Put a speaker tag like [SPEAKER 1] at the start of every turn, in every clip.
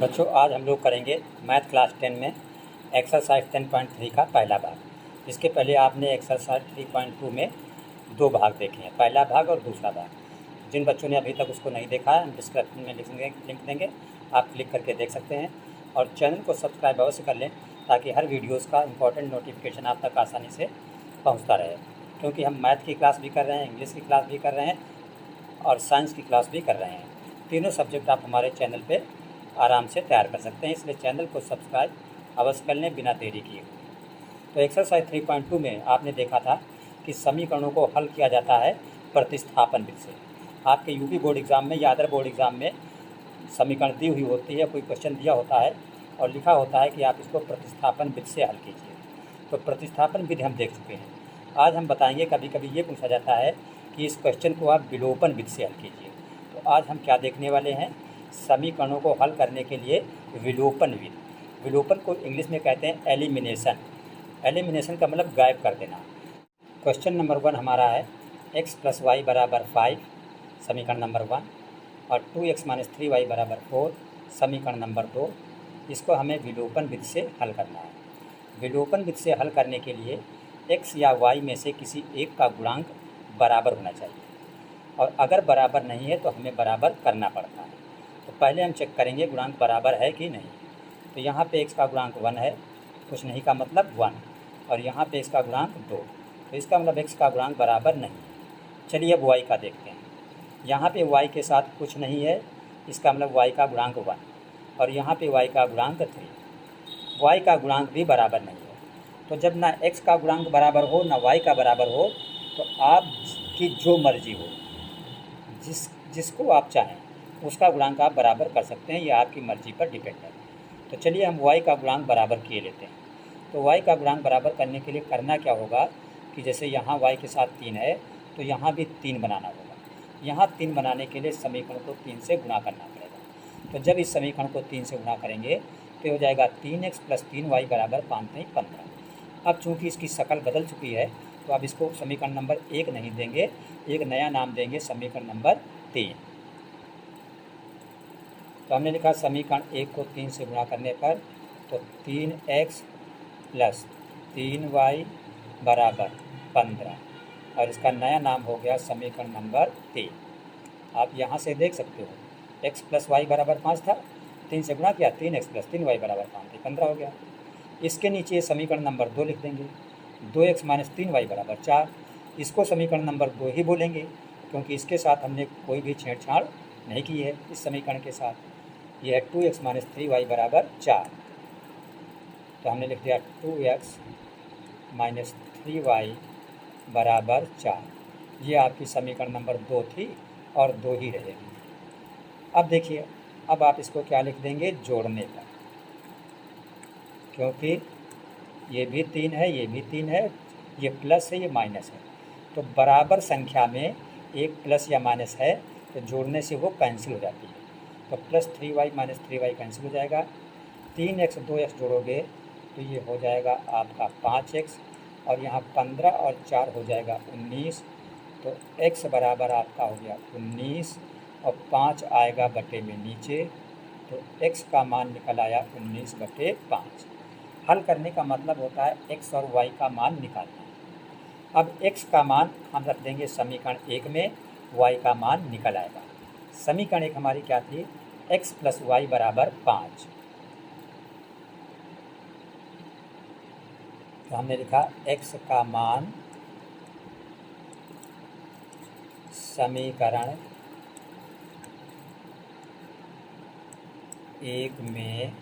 [SPEAKER 1] बच्चों, आज हम लोग करेंगे मैथ क्लास 10 में एक्सरसाइज 10.3 का पहला भाग। इसके पहले आपने एक्सरसाइज 3.2 में दो भाग देखे हैं, पहला भाग और दूसरा भाग। जिन बच्चों ने अभी तक उसको नहीं देखा है, हम डिस्क्रिप्शन में लिंक देंगे, आप क्लिक करके देख सकते हैं। और चैनल को सब्सक्राइब अवश्य कर लें ताकि हर वीडियोज़ का इंपॉर्टेंट नोटिफिकेशन आप तक आसानी से पहुँचता रहे। क्योंकि हम मैथ की क्लास भी कर रहे हैं, इंग्लिश की क्लास भी कर रहे हैं और साइंस की क्लास भी कर रहे हैं। तीनों सब्जेक्ट आप हमारे चैनल पे आराम से तैयार कर सकते हैं, इसलिए चैनल को सब्सक्राइब अवश्य कर लें बिना देरी किए। तो एक्सरसाइज 3.2 में आपने देखा था कि समीकरणों को हल किया जाता है प्रतिस्थापन विधि से। आपके यूपी बोर्ड एग्ज़ाम में या अदर बोर्ड एग्ज़ाम में समीकरण दी हुई होती है, कोई क्वेश्चन दिया होता है और लिखा होता है कि आप इसको प्रतिस्थापन विधि से हल कीजिए। तो प्रतिस्थापन विधि हम देख चुके हैं। आज हम बताएंगे, कभी कभी ये पूछा जाता है कि इस क्वेश्चन को आप विलोपन विधि से हल कीजिए। तो आज हम क्या देखने वाले हैं, समीकरणों को हल करने के लिए विलोपन विधि। विलोपन को इंग्लिश में कहते हैं एलिमिनेशन। एलिमिनेशन का मतलब गायब कर देना। क्वेश्चन नंबर 1 हमारा है x + y = 5, समीकरण नंबर 1, और 2x - 3y = 4, समीकरण नंबर 2। इसको हमें विलोपन विधि से हल करना है। विलोपन विधि से हल करने के लिए x या y में से किसी एक का गुणांक बराबर होना चाहिए, और अगर बराबर नहीं है तो हमें बराबर करना पड़ता है। तो पहले हम चेक करेंगे गुणांक बराबर है कि नहीं। तो यहाँ पे x का गुणांक 1 है, कुछ नहीं का मतलब 1, और यहाँ पे x का गुणांक 2, तो इसका मतलब x का गुणांक बराबर नहीं है। चलिए अब y का देखते हैं। यहाँ पे y के साथ कुछ नहीं है, इसका मतलब y का गुणांक 1, और यहाँ पे y का गुणांक 3। y का गुणांक भी बराबर नहीं है। तो जब ना x का गुणांक बराबर हो ना y का बराबर हो, तो आपकी जो मर्जी हो, जिसको आप चाहें उसका गुणांक आप बराबर कर सकते हैं, ये आपकी मर्जी पर डिपेंड है। तो चलिए हम y का गुणांक बराबर किए लेते हैं। तो y का गुणांक बराबर करने के लिए करना क्या होगा कि जैसे यहाँ y के साथ 3 है तो यहाँ भी 3 बनाना होगा। यहाँ 3 बनाने के लिए समीकरण को 3 से गुणा करना पड़ेगा। तो जब इस समीकरण को 3 से गुणा करेंगे तो हो जाएगा 3x + 3y = 5×15। अब चूँकि इसकी शक्ल बदल चुकी है तो अब इसको समीकरण नंबर 1 नहीं देंगे, एक नया नाम देंगे, समीकरण नंबर 3। तो हमने लिखा समीकरण 1 को 3 से गुणा करने पर तो 3x + 3y = 15, और इसका नया नाम हो गया समीकरण नंबर 3। आप यहाँ से देख सकते हो x + y = 5 था, 3 से गुणा किया, 3x + 3y = 5, 15 हो गया। इसके नीचे समीकरण नंबर 2 लिख देंगे, 2x - 3y = 4। इसको समीकरण नंबर 2 ही बोलेंगे क्योंकि इसके साथ हमने कोई भी छेड़छाड़ नहीं की है। इस समीकरण के साथ यह है 2x - 3y = 4। तो हमने लिख दिया 2x - 3y = 4। ये आपकी समीकरण नंबर 2 थी और 2 ही रहेगी। अब देखिए, अब आप इसको क्या लिख देंगे, जोड़ने पर, क्योंकि ये भी 3 है, ये भी 3 है, ये प्लस है, ये माइनस है। तो बराबर संख्या में एक प्लस या माइनस है तो जोड़ने से वो कैंसिल हो जाती है। तो +3y - 3y कैंसिल हो जाएगा। 3x 2x जोड़ोगे तो ये हो जाएगा आपका 5x, और यहाँ 15 और 4 हो जाएगा 19। तो x बराबर आपका हो गया 19, और 5 आएगा बटे में नीचे, तो x का मान निकल आया 19/5। हल करने का मतलब होता है x और y का मान निकालना। अब x का मान हम रख देंगे समीकरण 1 में, y का मान निकल आएगा। समीकरण 1 हमारी क्या थी, x + y = 5। तो हमने लिखा x का मान समीकरण 1 में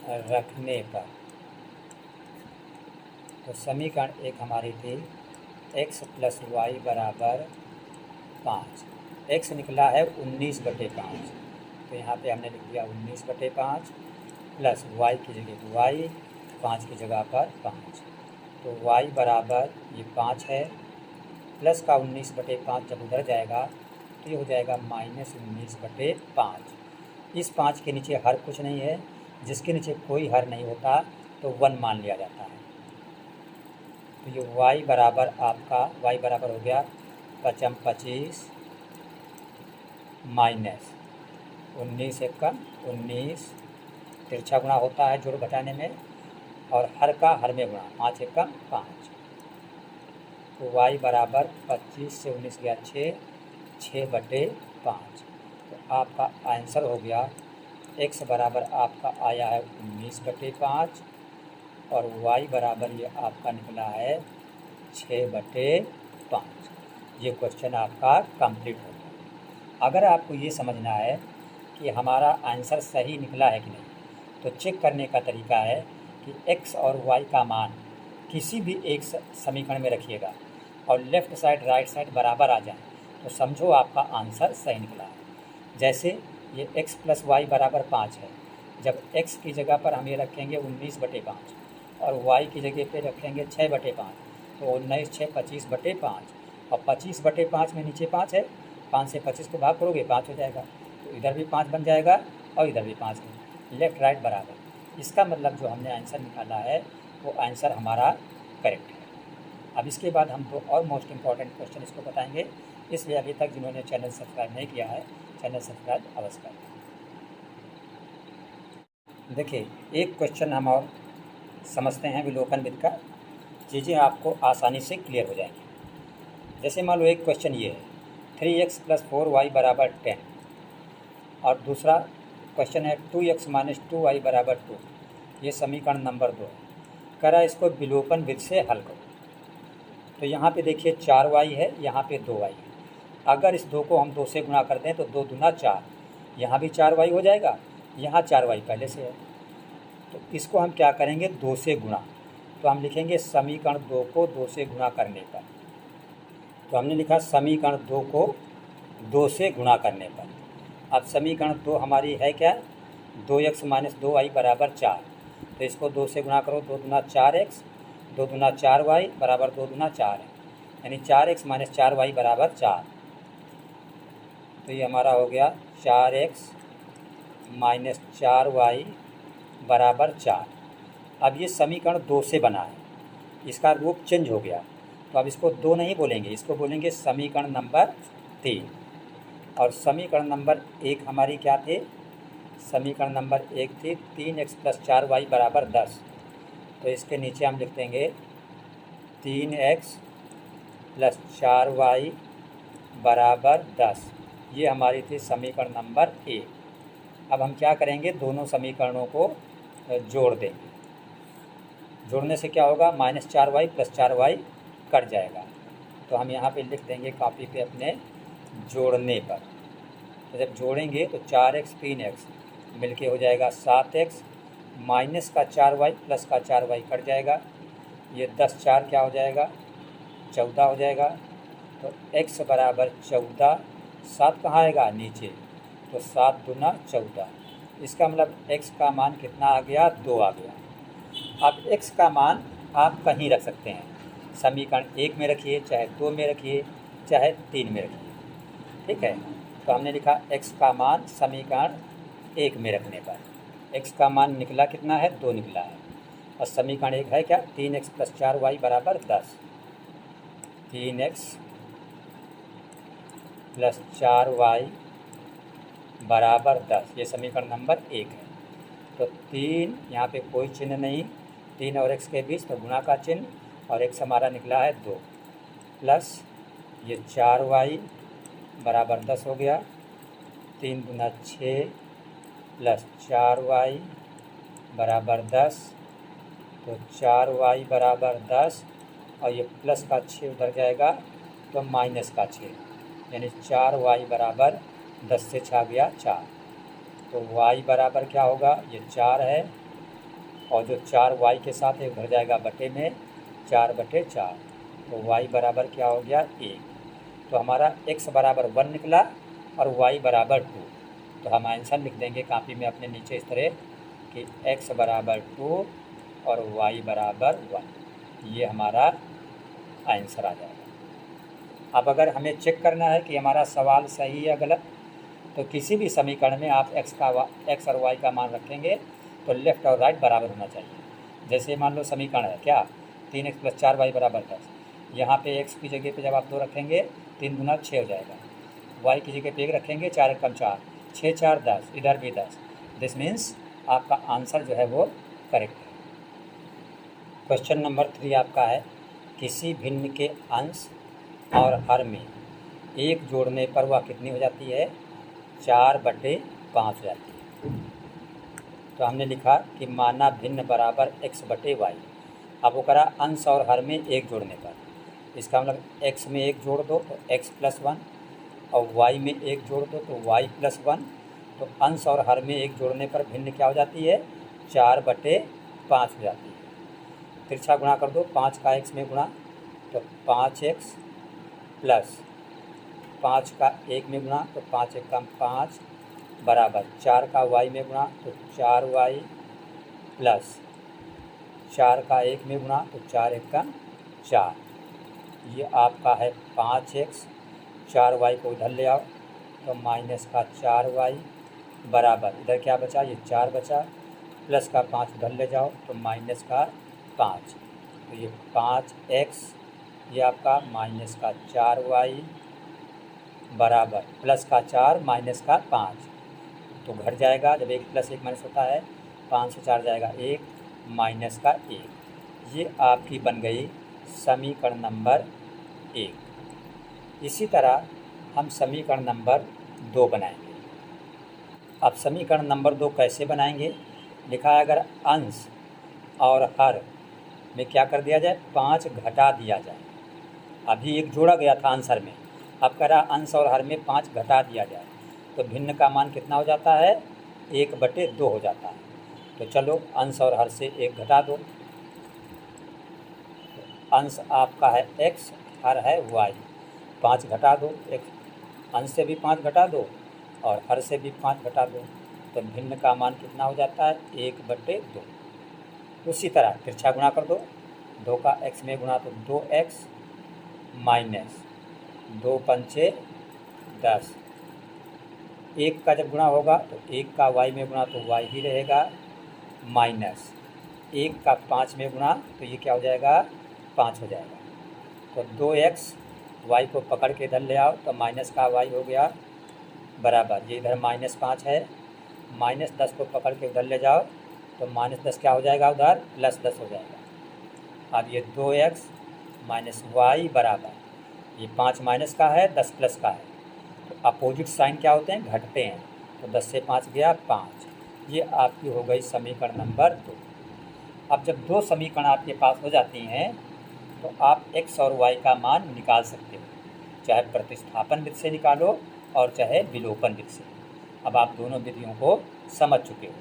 [SPEAKER 1] रखने पर, तो समीकरण 1 हमारी थी x + y = 5। x निकला है 19/5, तो यहाँ पे हमने लिख दिया 19/5 प्लस y की जगह y, 5 की जगह पर 5। तो y बराबर ये 5 है, प्लस का 19/5 जब उधर जाएगा तो ये हो जाएगा -19/5। इस 5 के नीचे हर कुछ नहीं है, जिसके नीचे कोई हर नहीं होता तो 1 मान लिया जाता है। तो ये y बराबर आपका y बराबर हो गया 5×5 -19 1 19, तिरछा गुणा होता है जोड़ घटाने में, और हर का हर में गुणा, 5 एकम 5। तो y बराबर 25 से 19 गया 6/5। तो आपका आंसर हो गया x बराबर आपका आया है 19/5 और y बराबर ये आपका निकला है 6/5। ये क्वेश्चन आपका कंप्लीट हो गया। अगर आपको ये समझना है कि हमारा आंसर सही निकला है कि नहीं, तो चेक करने का तरीका है कि x और y का मान किसी भी एक समीकरण में रखिएगा और लेफ़्ट साइड राइट साइड बराबर आ जाए तो समझो आपका आंसर सही निकला है। जैसे ये x + y बराबर 5 है, जब x की जगह पर हम ये रखेंगे 19/5 और y की जगह पे रखेंगे 6/5, तो 19 6 25/5 और 25/5 में नीचे 5 है, 5 से 25 को भाग करोगे 5 हो जाएगा, तो इधर भी 5 बन जाएगा और इधर भी 5 है, लेफ़्ट राइट बराबर। इसका मतलब जो हमने आंसर निकाला है वो आंसर हमारा करेक्ट है। अब इसके बाद हम दो और मोस्ट इम्पॉर्टेंट क्वेश्चन इसको बताएंगे, इसलिए अभी तक जिन्होंने चैनल सब्सक्राइब नहीं किया है चैनल सब्सक्राइब अवश्य करें। देखिए, एक क्वेश्चन हम और समझते हैं विलोकन विधि का, चीज़ें आपको आसानी से क्लियर हो जाएंगी। जैसे मान लो एक क्वेश्चन ये है 3x + 4y = 10 और दूसरा क्वेश्चन है 2x - 2y = 2। ये समीकरण नंबर 2 है। कह रहा है इसको विलोपन विधि से हल करो। तो यहाँ पे देखिए 4y है, यहाँ पे 2y है। अगर इस 2 को हम 2 से गुणा कर दें तो 2 दूना 4, यहाँ भी 4y हो जाएगा, यहाँ 4y पहले से है। तो इसको हम क्या करेंगे 2 से गुणा, तो हम लिखेंगे समीकरण 2 को 2 से गुणा करने पर। तो हमने लिखा समीकरण 2 को 2 से गुणा करने पर। अब समीकरण 2 हमारी है क्या, 2x - 2y = 4। तो इसको 2 से गुणा करो, 2 दूना 4x, 2 दूना 4y बराबर 2 दूना 4 है, यानी 4x - 4y = 4। तो ये हमारा हो गया 4x - 4y = 4। अब ये समीकरण 2 से बना है, इसका रूप चेंज हो गया, तो अब इसको 2 नहीं बोलेंगे, इसको बोलेंगे समीकरण नंबर 3। और समीकरण नंबर 1 हमारी क्या थे, समीकरण नंबर 1 थी 3x + 4y = 10। तो इसके नीचे हम लिख देंगे 3x + 4y = 10। ये हमारी थी समीकरण नंबर 1। अब हम क्या करेंगे, दोनों समीकरणों को जोड़ देंगे। जोड़ने से क्या होगा, -4y + 4y कट जाएगा। तो हम यहाँ पे लिख देंगे कॉपी पे अपने जोड़ने पर। तो जब जोड़ेंगे तो 4x 3x मिलके हो जाएगा 7x, माइनस का 4y प्लस का 4y कट जाएगा, ये 10 4 क्या हो जाएगा 14 हो जाएगा। तो x बराबर 14, 7 कहाँ आएगा नीचे, तो 7 दूना 14। इसका मतलब x का मान कितना आ गया, 2 आ गया। अब x का मान आप कहीं रख सकते हैं, समीकरण 1 में रखिए, चाहे 2 में रखिए, चाहे 3 में रखिए, ठीक है। तो हमने लिखा x का मान समीकरण 1 में रखने पर x का मान निकला कितना है, 2 निकला है। और समीकरण 1 है क्या, 3x + 4y = 10। 3x + 4y = 10, ये समीकरण नंबर 1 है। तो 3 यहाँ पे कोई चिन्ह नहीं, 3 और x के बीच तो गुणा का चिन्ह, और x हमारा निकला है 2, प्लस ये 4y = 10 हो गया। 3 दूना 6 प्लस 4y = 10, तो 4y = 10 और ये प्लस का 6 उधर जाएगा तो माइनस का 6, यानी 4y = 10 से 6 गया 4। तो y बराबर क्या होगा, ये 4 है और जो 4y के साथ है उधर जाएगा बटे में, 4/4। तो y बराबर क्या हो गया 1। तो हमारा x बराबर 1 निकला और y बराबर 2। तो हम आंसर लिख देंगे कापी में अपने नीचे इस तरह कि x बराबर 2 और y बराबर 1। ये हमारा आंसर आ जाएगा। अब अगर हमें चेक करना है कि हमारा सवाल सही है या गलत, तो किसी भी समीकरण में आप x और y का मान रखेंगे तो लेफ़्ट और राइट बराबर होना चाहिए। जैसे मान लो समीकरण है क्या, 3x + 4y = 10, यहाँ पे x की जगह पे जब आप 2 रखेंगे 3 दूना 6 हो जाएगा, y की जगह पे 1 रखेंगे 4 एकम 4, 6 4 10, इधर भी 10, दिस मीन्स आपका आंसर जो है वो करेक्ट है। क्वेश्चन नंबर 3 आपका है, किसी भिन्न के अंश और हर में एक जोड़ने पर वह कितनी हो जाती है? 4/5 हो जाती है। तो हमने लिखा कि माना भिन्न बराबर x/y। अब वो करा अंश और हर में एक जोड़ने पर, इसका मतलब x में एक जोड़ दो तो x+1 और y में एक जोड़ दो तो y+1। तो अंश और हर में एक जोड़ने पर भिन्न क्या हो जाती है? 4/5 हो जाती है। तिरछा गुणा कर दो, 5 का x में गुणा तो 5x प्लस 5 का 1 में गुणा तो 5 1 का 5 बराबर 4 का y में गुणा तो 4y प्लस 4 का 1 में गुणा तो 4 1 का 4। ये आपका है 5x, 4y को इधर ले आओ तो माइनस का 4y बराबर इधर क्या बचा? ये 4 बचा, प्लस का 5 उधर ले जाओ तो माइनस का 5। तो ये 5x ये आपका माइनस का 4y बराबर प्लस का 4 माइनस का 5। तो घट जाएगा, जब 1 + 1 माइनस होता है 5 से 4 जाएगा 1 माइनस का 1। ये आपकी बन गई समीकरण नंबर 1। इसी तरह हम समीकरण नंबर 2 बनाएंगे। अब समीकरण नंबर 2 कैसे बनाएंगे? लिखा है अगर अंश और हर में क्या कर दिया जाए? 5 घटा दिया जाए। अभी एक जोड़ा गया था आंसर में, अब कह रहा अंश और हर में 5 घटा दिया जाए तो भिन्न का मान कितना हो जाता है? 1/2 हो जाता है। तो चलो अंश और हर से 1 घटा दो। अंश आपका है x, हर है y। 5 घटा दो, एक अंश से भी 5 घटा दो और हर से भी 5 घटा दो तो भिन्न का मान कितना हो जाता है? 1/2। उसी तरह तिरछा गुणा कर दो, 2 का x में गुणा तो 2x माइनस 2 पंचे 10। 1 का जब गुणा होगा तो 1 का y में गुणा तो y ही रहेगा, माइनस 1 का 5 में गुणा तो ये क्या हो जाएगा? 5 हो जाएगा। तो 2x y को पकड़ के इधर ले आओ तो माइनस का y हो गया बराबर, ये इधर -5 है, -10 को पकड़ के उधर ले जाओ तो -10 क्या हो जाएगा? उधर +10 हो जाएगा। अब ये 2x माइनस y बराबर, ये 5 माइनस का है, 10 प्लस का है, तो अपोजिट साइन क्या होते हैं? घटते हैं। तो 10 से 5 गया 5। ये आपकी हो गई समीकरण नंबर 2। अब जब 2 समीकरण आपके पास हो जाती हैं तो आप x और y का मान निकाल सकते हो, चाहे प्रतिस्थापन विधि से निकालो और चाहे विलोपन विधि से। अब आप दोनों विधियों को समझ चुके हो।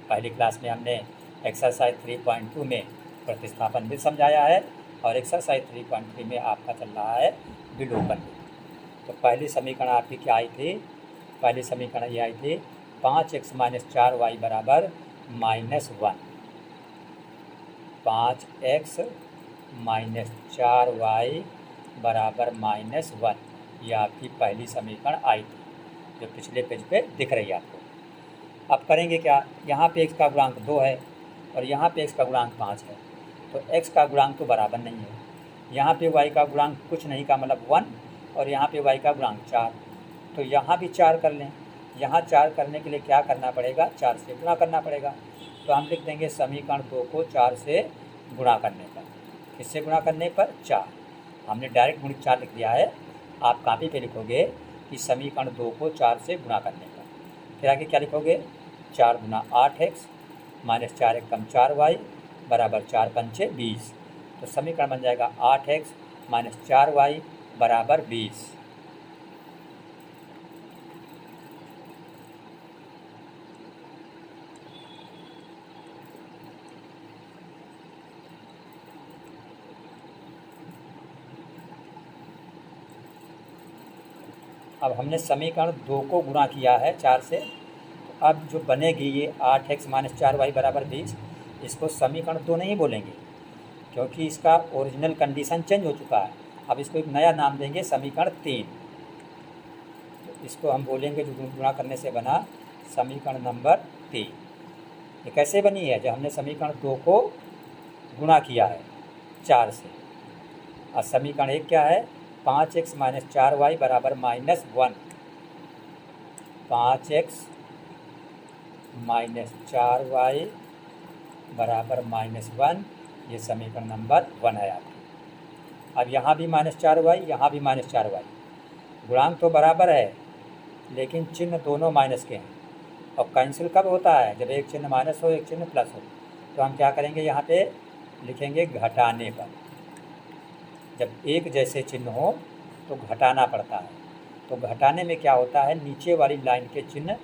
[SPEAKER 1] पहली क्लास में हमने एक्सरसाइज 3.2 में प्रतिस्थापन विधि समझाया है और एक्सरसाइज 3.3 में आपका चल रहा है विलोपन विधि। तो पहली समीकरण आपकी क्या आई थी? पहली समीकरण ये आई थी 5x - 4y बराबर -1। 5x - 4y बराबर -1, ये आपकी पहली समीकरण आई थी जो पिछले पेज पे दिख रही है आपको। अब करेंगे क्या? यहाँ पे x का गुणांक 2 है और यहाँ पे x का गुणांक 5 है, तो x का गुणांक तो बराबर नहीं है। यहाँ पे y का गुणांक कुछ नहीं का मतलब 1 और यहाँ पे y का गुणांक 4, तो यहाँ भी 4 कर लें। यहाँ 4 करने के लिए क्या करना पड़ेगा? 4 से गुणा करना पड़ेगा। तो हम लिख देंगे समीकरण 2 को 4 से गुणा करने पर। किससे गुणा करने पर? 4। हमने डायरेक्ट गुणित 4 लिख दिया है, आप कॉपी पे लिखोगे कि समीकरण 2 को 4 से गुणा करने पर। फिर आगे क्या लिखोगे? 4 × 8x - 4 × 1 = 4y बराबर 4 पंचे 20। तो समीकरण बन जाएगा 8x - 4y बराबर 20। अब हमने समीकरण 2 को गुणा किया है 4 से, तो अब जो बनेगी ये 8x - 4y बराबर 20, इसको समीकरण 2 नहीं बोलेंगे क्योंकि इसका ओरिजिनल कंडीशन चेंज हो चुका है। अब इसको एक नया नाम देंगे समीकरण 3। तो इसको हम बोलेंगे जो गुणा करने से बना समीकरण नंबर 3। ये कैसे बनी है? जब हमने समीकरण 2 को गुणा किया है 4 से। और समीकरण 1 क्या है? 5x - 4y बराबर -1। 5x -4y बराबर -1, ये समीकरण नंबर 1 है आपकी। अब यहाँ भी -4y, यहाँ भी -4y, गुणांक तो बराबर है लेकिन चिन्ह दोनों माइनस के हैं। और कैंसिल कब होता है? जब एक चिन्ह माइनस हो एक चिन्ह प्लस हो। तो हम क्या करेंगे, यहाँ पे लिखेंगे घटाने पर। जब एक जैसे चिन्ह हो तो घटाना पड़ता है। तो घटाने में क्या होता है, नीचे वाली लाइन के चिन्ह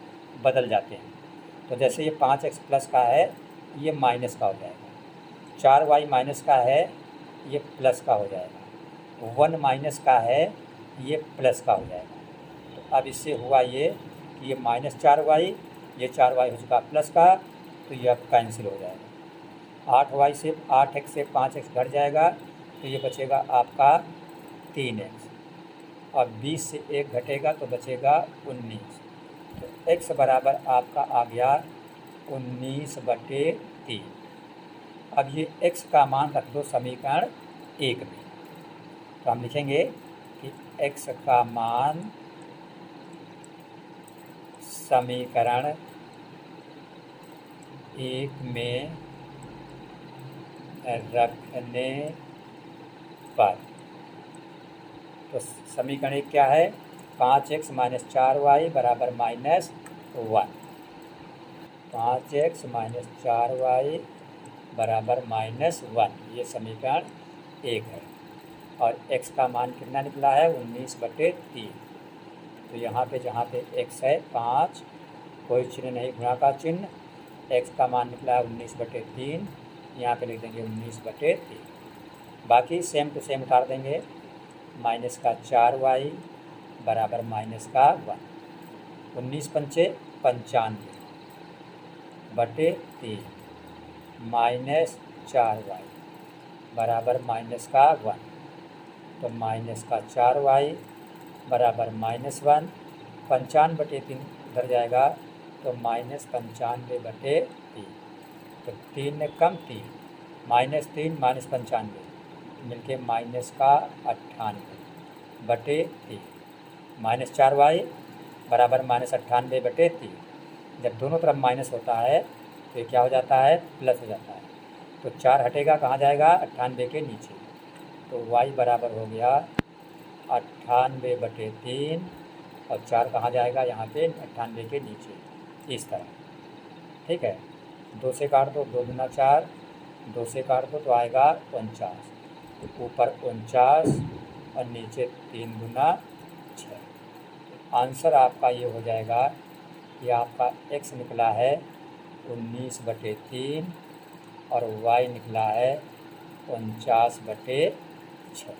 [SPEAKER 1] बदल जाते हैं। तो जैसे ये 5x प्लस का है, ये माइनस का हो जाएगा। 4y माइनस का है, ये प्लस का हो जाएगा। 1 माइनस का है, ये प्लस का हो जाएगा। तो अब इससे हुआ ये कि ये -4y, ये 4y हो चुका प्लस का, तो ये अब कैंसिल हो जाएगा। 8y से 8x से 5x घट जाएगा, तो ये बचेगा आपका 3x। और 20 से 1 घटेगा तो बचेगा 19। तो x बराबर आपका आ गया 19/3। अब ये x का मान रख दो समीकरण 1 में। तो हम लिखेंगे कि x का मान समीकरण 1 में रखने पर, तो समीकरण 1 क्या है, 5x - 4y बराबर -1। 5x - 4y बराबर -1, ये समीकरण 1 है। और x का मान कितना निकला है, 19/3। तो यहाँ पे जहाँ पे x है 5, कोई चिन्ह नहीं, गुणा का चिन्ह, x का मान निकला है 19/3, यहाँ पे लिख देंगे 19/3। बाकी सेम टू सेम उतार देंगे। -4y बराबर -1। 19 पंचे 95/3 -4y बराबर -1। तो -4y बराबर -1, 95/3 उधर जाएगा तो -95/3। तो 3 में कम 3, -3 -95 मिलके -98/3। -4y बराबर -98/3। जब दोनों तरफ माइनस होता है तो ये क्या हो जाता है, प्लस हो जाता है। तो 4 हटेगा, कहाँ जाएगा, 98 के नीचे। तो y बराबर हो गया 98/3, और 4 कहाँ जाएगा, यहाँ पे 98 के नीचे, इस तरह। ठीक है, 2 से काट दो, 2 दूना 4, 2 से काट दो तो आएगा 49। तो ऊपर 49 और नीचे 3 दूना 6। आंसर आपका ये हो जाएगा कि आपका x निकला है 19/3 और y निकला है 49/6।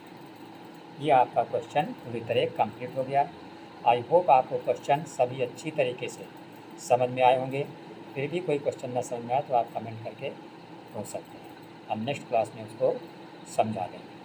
[SPEAKER 1] ये आपका क्वेश्चन पूरी तरह कंप्लीट हो गया। आई होप आपको क्वेश्चन सभी अच्छी तरीके से समझ में आए होंगे। फिर भी कोई क्वेश्चन ना समझ में आए तो आप कमेंट करके पूछ सकते हैं, हम नेक्स्ट क्लास में उसको समझा देंगे।